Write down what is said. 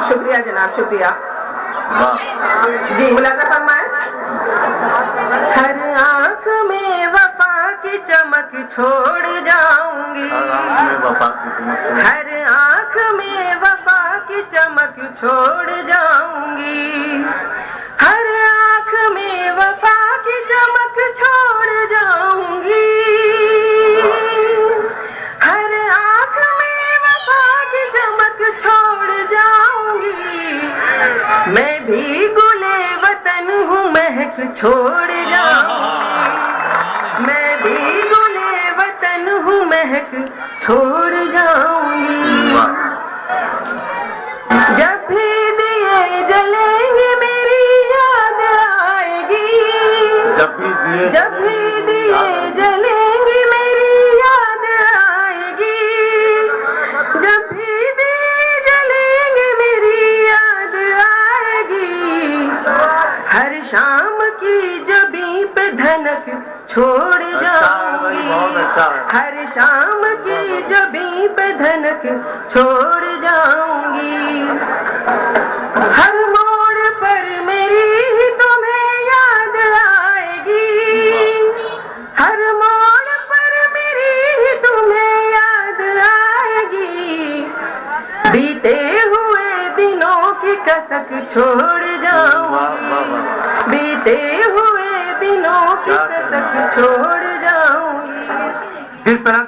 शुक्रिया जनाब, शुक्रिया जी। मुलाकात फरमाएं। हर आंख में वफा की चमक छोड़ जाऊंगी, हर आंख में वफा की चमक छोड़ जाऊंगी, हर आंख में वफा की चमक छोड़ जाऊंगी, हर आंख में वफा की चमक छोड़ जाऊंगी। मैं भी गुले वतन हूँ, महक छोड़ जाऊंगी, मैं भी गुले वतन हूँ, महक छोड़ जाऊंगी। जब भी दिए जलेंगे मेरी याद आएगी, जब भी दिए जलेंगे मेरी याद आएगी, जब भी दिए जलेंगे मेरी याद आएगी। हर शाम की जबीं पे धनक छोड़ जाऊंगी, हर शाम की जबीं पे धनक छोड़ जाऊंगी। हर मोड़ पर मेरी ही तुम्हें याद आएगी, हर मोड़ पर मेरी ही तुम्हें याद आएगी। बीते हुए दिनों की कसक छोड़ जाऊंगी, बीते हुए दिनों की कसक छोड़ जाऊंगी। जिस तरह